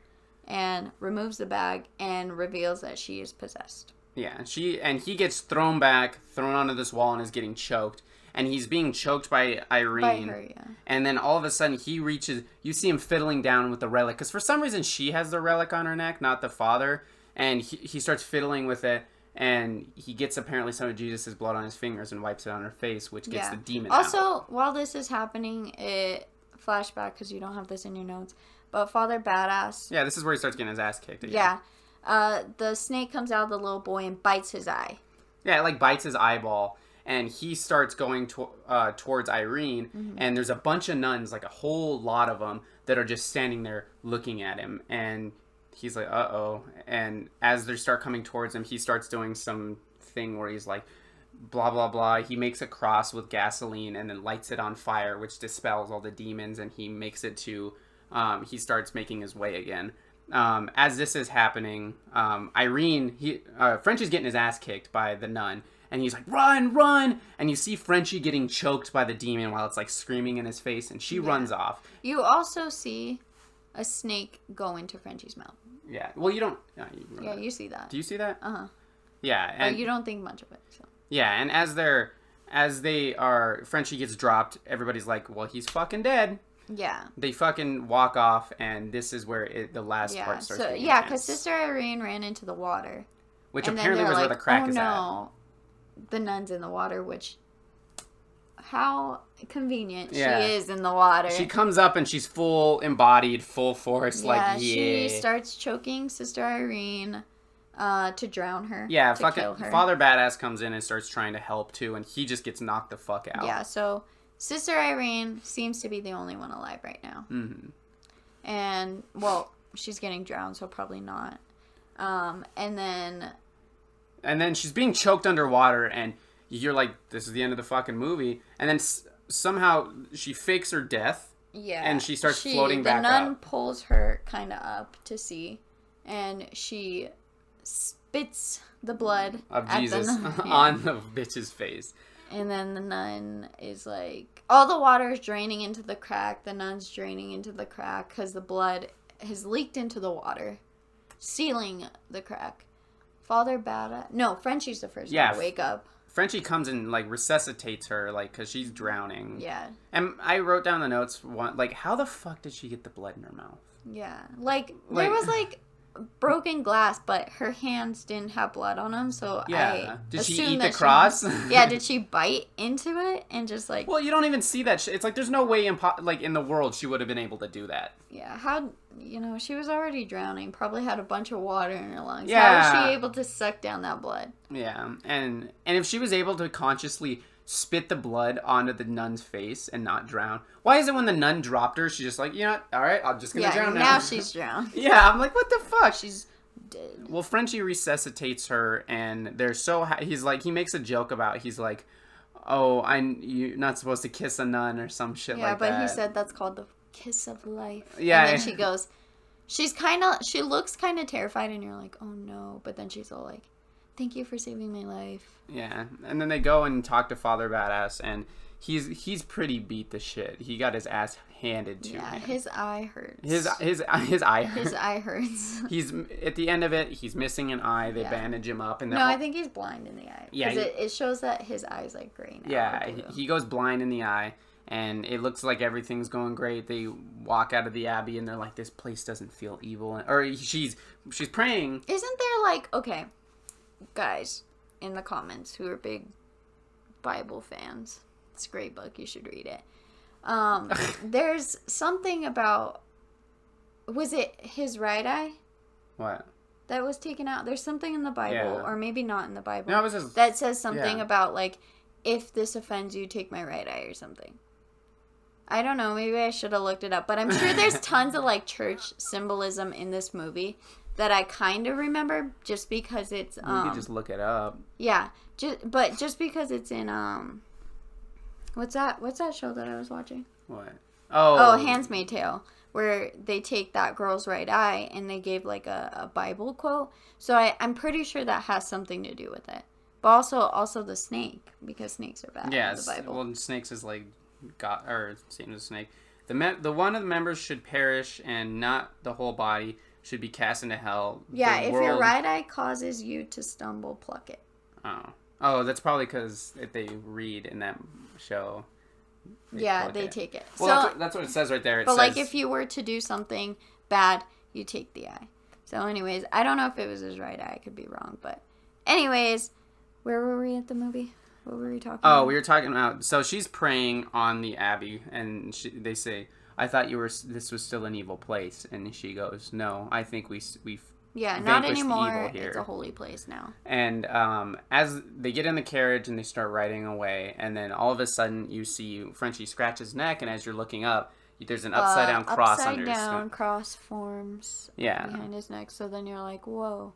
And removes the bag and reveals that she is possessed. Yeah, he gets thrown onto this wall, and is getting choked. And he's being choked by Irene. By her, yeah. And then all of a sudden he reaches, you see him fiddling down with the relic. Because for some reason she has the relic on her neck, not the father. And he starts fiddling with it. And he gets apparently some of Jesus' blood on his fingers and wipes it on her face, which gets the demon out. Also, while this is happening, flashback, because you don't have this in your notes, but Father Badass... Yeah, this is where he starts getting his ass kicked again. Yeah. The snake comes out of the little boy and bites his eye. Yeah, it like bites his eyeball. And he starts going towards Irene. Mm-hmm. And there's a bunch of nuns, like a whole lot of them, that are just standing there looking at him. And he's like, uh-oh. And as they start coming towards him, he starts doing some thing where he's like, blah, blah, blah. He makes a cross with gasoline and then lights it on fire, which dispels all the demons. And he makes it to... he starts making his way again. As this is happening, Frenchie's getting his ass kicked by the nun. And he's like, run! And you see Frenchie getting choked by the demon while it's like screaming in his face. And she runs off. You also see a snake go into Frenchie's mouth. Yeah. Well, you don't... you see that. Do you see that? Uh-huh. Yeah. And but you don't think much of it. So. Yeah, and Frenchie gets dropped, everybody's like, well, he's fucking dead. Yeah. They fucking walk off, and this is where the last part starts getting intense. Because Sister Irene ran into the water. Which apparently was where the crack is at. The nun's in the water, which... How convenient she is in the water. She comes up, and she's full embodied, full force, she starts choking Sister Irene to drown her. Yeah, to kill her. Father Badass comes in and starts trying to help, too, and he just gets knocked the fuck out. Yeah, so... Sister Irene seems to be the only one alive right now. Mm-hmm. And, well, she's getting drowned, so probably not. And then she's being choked underwater, and you're like, this is the end of the fucking movie. And then somehow she fakes her death. Yeah. And she starts floating back up. The nun pulls her kind of up to sea, and she spits the blood of at Jesus the nun. on the bitch's face. And then the nun is like, all the water is draining into the crack. The nun's draining into the crack because the blood has leaked into the water, sealing the crack. Father Badass. No, Frenchie's the first one to wake up. Frenchie comes and, like, resuscitates her, like, because she's drowning. Yeah. And I wrote down the notes, like, how the fuck did she get the blood in her mouth? Yeah. Like there was, like, broken glass, but her hands didn't have blood on them, so I did she eat the cross? Did she bite into it and just, like... Well, you don't even see that. It's like, there's no way in the world she would have been able to do that. Yeah, how... You know, she was already drowning, probably had a bunch of water in her lungs. Yeah. How was she able to suck down that blood? Yeah, and if she was able to consciously spit the blood onto the nun's face and not drown, why is it when the nun dropped her, she's just like, you know what, all right, I'm just gonna drown now. Now she's drowned. Yeah, I'm like, what the fuck? She's dead. Well, Frenchie resuscitates her, and they're he's like, he makes a joke about, he's like, oh, you're not supposed to kiss a nun or some shit like that. Yeah, but he said that's called the kiss of life. Yeah. And then she goes, she looks kind of terrified, and you're like, oh no. But then she's all like, thank you for saving my life. Yeah. And then they go and talk to Father Badass, and he's pretty beat to shit. He got his ass handed to him. Yeah, his eye hurts. His eye hurts. His eye hurts. He's at the end of it, he's missing an eye. They bandage him up, and no, I think he's blind in the eye. Yeah, because it shows that his eye's like gray now. Yeah, he goes blind in the eye. And it looks like everything's going great. They walk out of the abbey, and they're like, this place doesn't feel evil. Or she's praying. Isn't there, like, okay, guys in the comments who are big Bible fans, it's a great book, you should read it. There's something about, was it his right eye? What? That was taken out. There's something in the Bible, or maybe not in the Bible, no, it was that says something about, like, if this offends you, take my right eye or something. I don't know. Maybe I should have looked it up. But I'm sure there's tons of, like, church symbolism in this movie that I kind of remember just because it's... you could just look it up. Yeah. But just because it's in... What's that show that I was watching? What? Oh, Handmaid's Tale. Where they take that girl's right eye and they gave, like, a Bible quote. So I'm pretty sure that has something to do with it. But also the snake, because snakes are bad in the Bible. Well, snakes is like God, or same as a snake. The one of the members should perish, and not the whole body should be cast into hell. Yeah, if your right eye causes you to stumble, pluck it. Oh, that's probably because if they read in that show. They take it. Well, that's what it says right there. But like, if you were to do something bad, you take the eye. So, anyways, I don't know if it was his right eye. I could be wrong, but anyways. Where were we at the movie? What were we talking about? Oh, we were talking about... So she's praying on the abbey, and they say, I thought this was still an evil place. And she goes, no, I think we've Yeah, not anymore. Evil here. It's a holy place now. And as they get in the carriage and they start riding away, and then all of a sudden you see Frenchie scratch his neck, and as you're looking up, there's an upside-down cross under his skin. Upside-down cross forms behind his neck. So then you're like, whoa,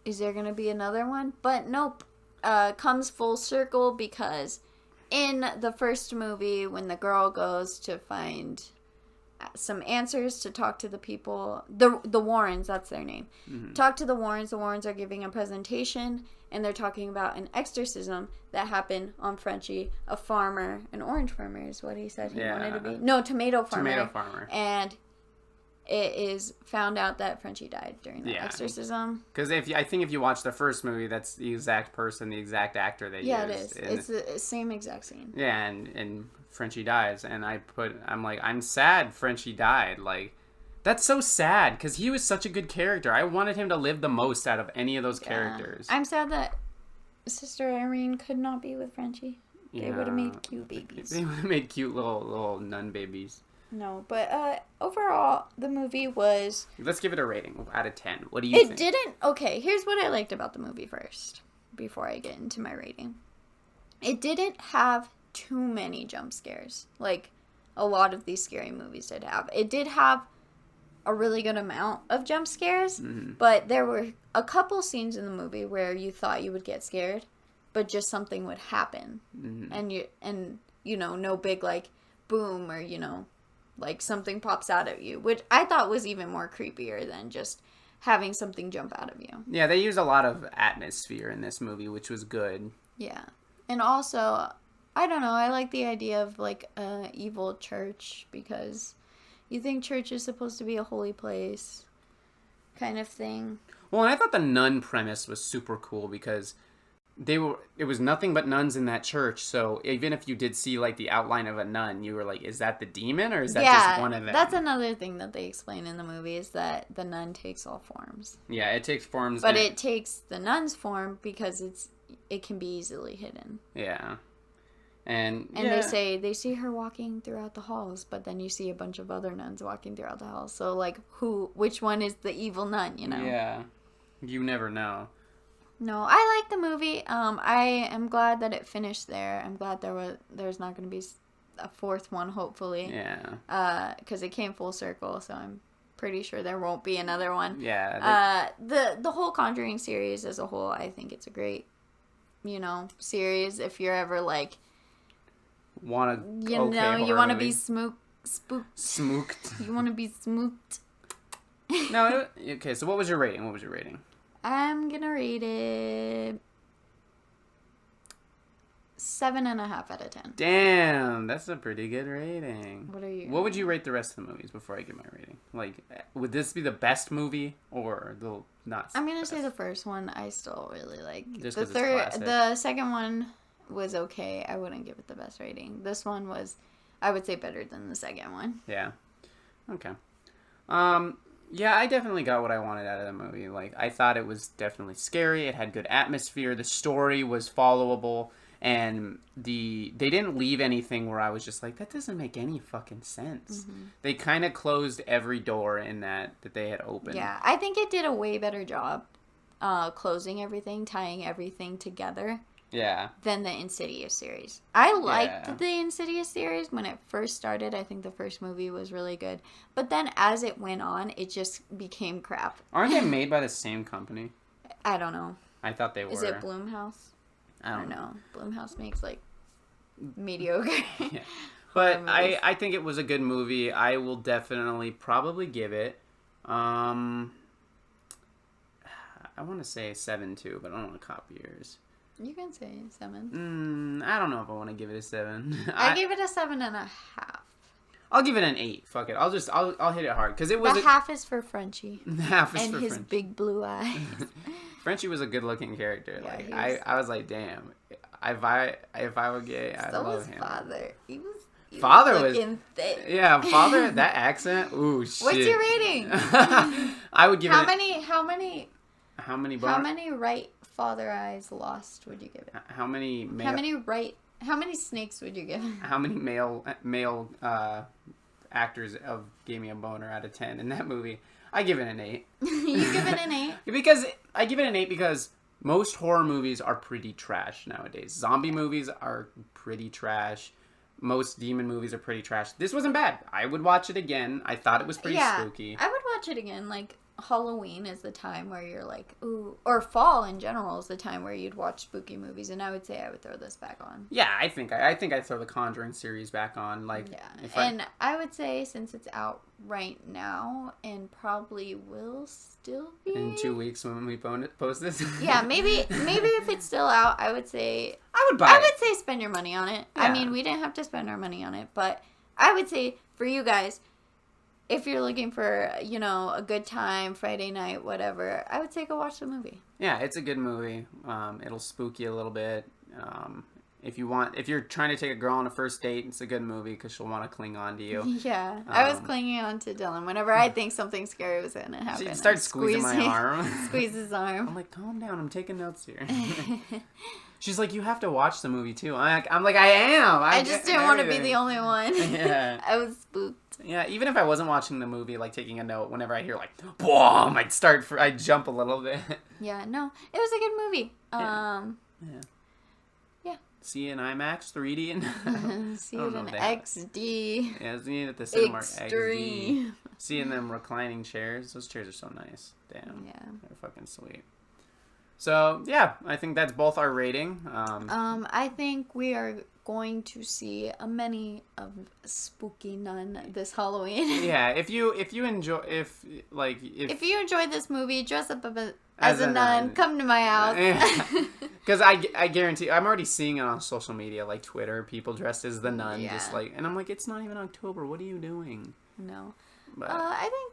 is there going to be another one? But nope. Comes full circle because in the first movie, when the girl goes to find some answers to talk to the people, the Warrens, that's their name. Mm-hmm. Talk to the Warrens are giving a presentation, and they're talking about an exorcism that happened on Frenchie, a farmer, an orange farmer is what he said he wanted to be. No, tomato farmer. And it is found out that Frenchie died during the exorcism. Because I think if you watch the first movie, that's the exact person, the exact actor they used. Yeah, it is. It's the same exact scene. Yeah, and Frenchie dies, and I'm like, I'm sad Frenchie died. Like, that's so sad, because he was such a good character. I wanted him to live the most out of any of those characters. I'm sad that Sister Irene could not be with Frenchie. They would have made cute babies. They would have made cute little nun babies. No, but overall, the movie was... Let's give it a rating out of 10. What do you think? It didn't... Okay, here's what I liked about the movie first, before I get into my rating. It didn't have too many jump scares. Like, a lot of these scary movies did have. It did have a really good amount of jump scares, but there were a couple scenes in the movie where you thought you would get scared, but just something would happen. And no big, like, boom, or, like, something pops out at you, which I thought was even more creepier than just having something jump out of you. Yeah, they use a lot of atmosphere in this movie, which was good. Yeah. And also, I don't know, I like the idea of, like, an evil church, because you think church is supposed to be a holy place kind of thing. Well, and I thought the nun premise was super cool, because it was nothing but nuns in that church, so even if you did see, like, the outline of a nun, you were like, is that the demon, or is that just one of them? That's another thing that they explain in the movie, is that the nun takes all forms. Yeah, it takes forms. But it takes the nun's form because it can be easily hidden. Yeah. And they see her walking throughout the halls, but then you see a bunch of other nuns walking throughout the halls. So, like, which one is the evil nun, Yeah. You never know. No, I like the movie. I am glad that it finished there. I'm glad there's not going to be a fourth one, hopefully. Yeah. Because it came full circle, so I'm pretty sure there won't be another one. Yeah. The whole Conjuring series as a whole, I think it's a great, series. If you're ever like, you want to be spooked. Smooked. You want to be smooked. No. Okay. So what was your rating? I'm gonna rate it 7.5 out of 10. Damn, that's a pretty good rating. What would you rate the rest of the movies before I give my rating? Like, would this be the best movie or the not? I'm gonna say the first one I still really like. Just the third, the second one was okay. I wouldn't give it the best rating. This one was, I would say, better than the second one. Yeah. Okay. Yeah, I definitely got what I wanted out of the movie. Like, I thought it was definitely scary. It had good atmosphere. The story was followable. And they didn't leave anything where I was just like, that doesn't make any fucking sense. They kind of closed every door in that they had opened. Yeah, I think it did a way better job closing everything, tying everything together. Yeah. Than the Insidious series. I liked the Insidious series when it first started. I think the first movie was really good. But then as it went on, it just became crap. Aren't they made by the same company? I don't know. I thought they were. Is it Blumhouse? I don't know. Blumhouse makes, like, mediocre. Yeah. But I think it was a good movie. I will definitely probably give it, I want to say 7 too, but I don't want to copy yours. You can say 7. I don't know if I want to give it a 7. I gave it a 7.5. I'll give it an 8. Fuck it. I'll hit it hard because it was. The half is for Frenchie. Half is and for his Frenchie. Big blue eyes. Frenchie was a good looking character. Yeah, like I was like, damn. If I were gay, I'd love him. Father. He Father was was looking thick. Yeah, Father. That accent. Ooh, shit. What's your rating? I would give How many right father eyes lost would you give it? How many snakes would you give it? How many male actors gave me a boner out of 10 in that movie? I give it an 8. You give it an 8? Because I give it an 8 because most horror movies are pretty trash nowadays. Zombie movies are pretty trash. Most demon movies are pretty trash. This wasn't bad. I would watch it again. I thought it was pretty spooky. I would watch it again. Like, Halloween is the time where you're like, ooh, or fall in general is the time where you'd watch spooky movies, and I would say I would throw this back on. Yeah, I think I'd throw the Conjuring series back on. Like, yeah, I would say since it's out right now and probably will still be in 2 weeks when we post this. Yeah, maybe if it's still out, I would say I would say spend your money on it. Yeah. I mean, we didn't have to spend our money on it, but I would say for you guys, if you're looking for, a good time, Friday night, whatever, I would say go watch the movie. Yeah, it's a good movie. It'll spook you a little bit. If you're trying to take a girl on a first date, it's a good movie because she'll want to cling on to you. Yeah, I was clinging on to Dylan. Whenever I think something scary was going to happen, She starts squeezing my arm. Squeeze his arm. I'm like, calm down. I'm taking notes here. She's like, you have to watch the movie too. I'm like, I am. I just didn't want to be the only one. Yeah. I was spooked. Yeah, even if I wasn't watching the movie, like taking a note, whenever I hear like, boom, I'd jump a little bit. Yeah, no, it was a good movie. Yeah. Yeah. see it in IMAX 3D and See it in XD. Yeah, see it at the Cinemark Extreme. XD. Seeing them reclining chairs. Those chairs are so nice. Damn. Yeah. They're fucking sweet. So, yeah, I think that's both our rating. I think we are going to see a many of Spooky Nun this Halloween. Yeah, if you enjoy if you enjoyed this movie, dress up as a nun, come to my house. Because I guarantee I'm already seeing it on social media, like Twitter, people dressed as the nun, just like, and I'm like, it's not even October. What are you doing? No, but I think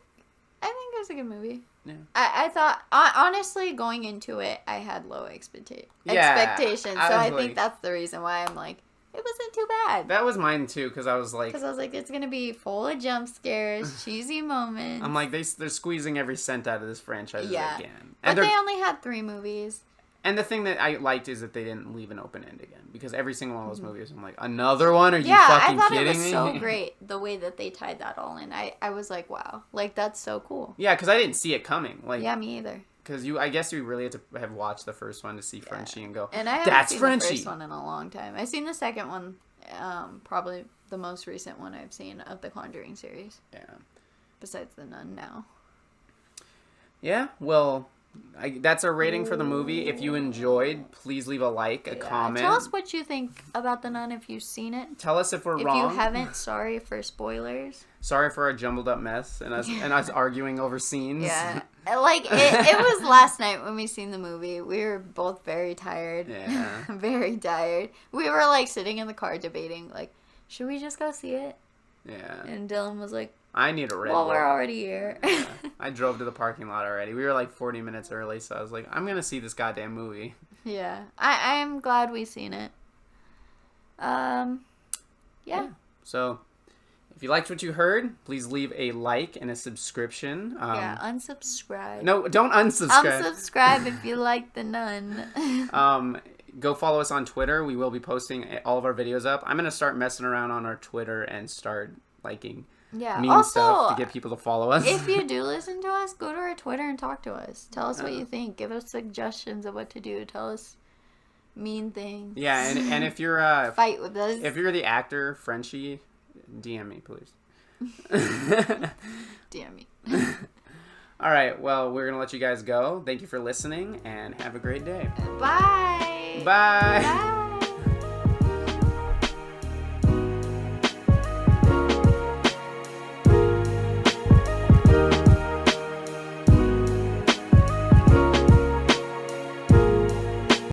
it was a good movie. Yeah. I thought, honestly, going into it, I had low expectations. So I think that's the reason why I'm like, it wasn't too bad. That was mine too, because I was like, it's gonna be full of jump scares, cheesy moments. I'm like, they're squeezing every cent out of this franchise again. But they only had 3 movies. And the thing that I liked is that they didn't leave an open end again, because every single one of those movies, I'm like, another one? Are you fucking kidding me? Yeah, I thought it was so great the way that they tied that all in. I was like, wow, like that's so cool. Yeah, because I didn't see it coming. Like, yeah, me either. Because I guess you really had to have watched the first one to see Frenchie and go, and I haven't seen the first one in a long time. I've seen the second one, probably the most recent one I've seen of the Conjuring series. Yeah. Besides The Nun now. Yeah, well, that's our rating for the movie. If you enjoyed, please leave a like, a comment. Tell us what you think about The Nun if you've seen it. Tell us if we're wrong. If you haven't, sorry for spoilers. Sorry for our jumbled up mess and us arguing over scenes. Yeah. Like, it was last night when we seen the movie. We were both very tired. Yeah. Very tired. We were, like, sitting in the car debating, like, should we just go see it? Yeah. And Dylan was like, I need a Red Bull. Well, we're already here. Yeah. I drove to the parking lot already. We were, like, 40 minutes early, so I was like, I'm going to see this goddamn movie. Yeah. I'm glad we seen it. Yeah. So, if you liked what you heard, please leave a like and a subscription. Unsubscribe. No, don't unsubscribe. Unsubscribe if you like The Nun. Go follow us on Twitter. We will be posting all of our videos up. I'm going to start messing around on our Twitter and start liking mean stuff to get people to follow us. If you do listen to us, go to our Twitter and talk to us. Tell us what you think. Give us suggestions of what to do. Tell us mean things. Yeah, and if you're fight with us. If you're the actor Frenchie, DM me, please. DM me. All right, well, we're going to let you guys go. Thank you for listening, and have a great day. Bye. Bye. Bye.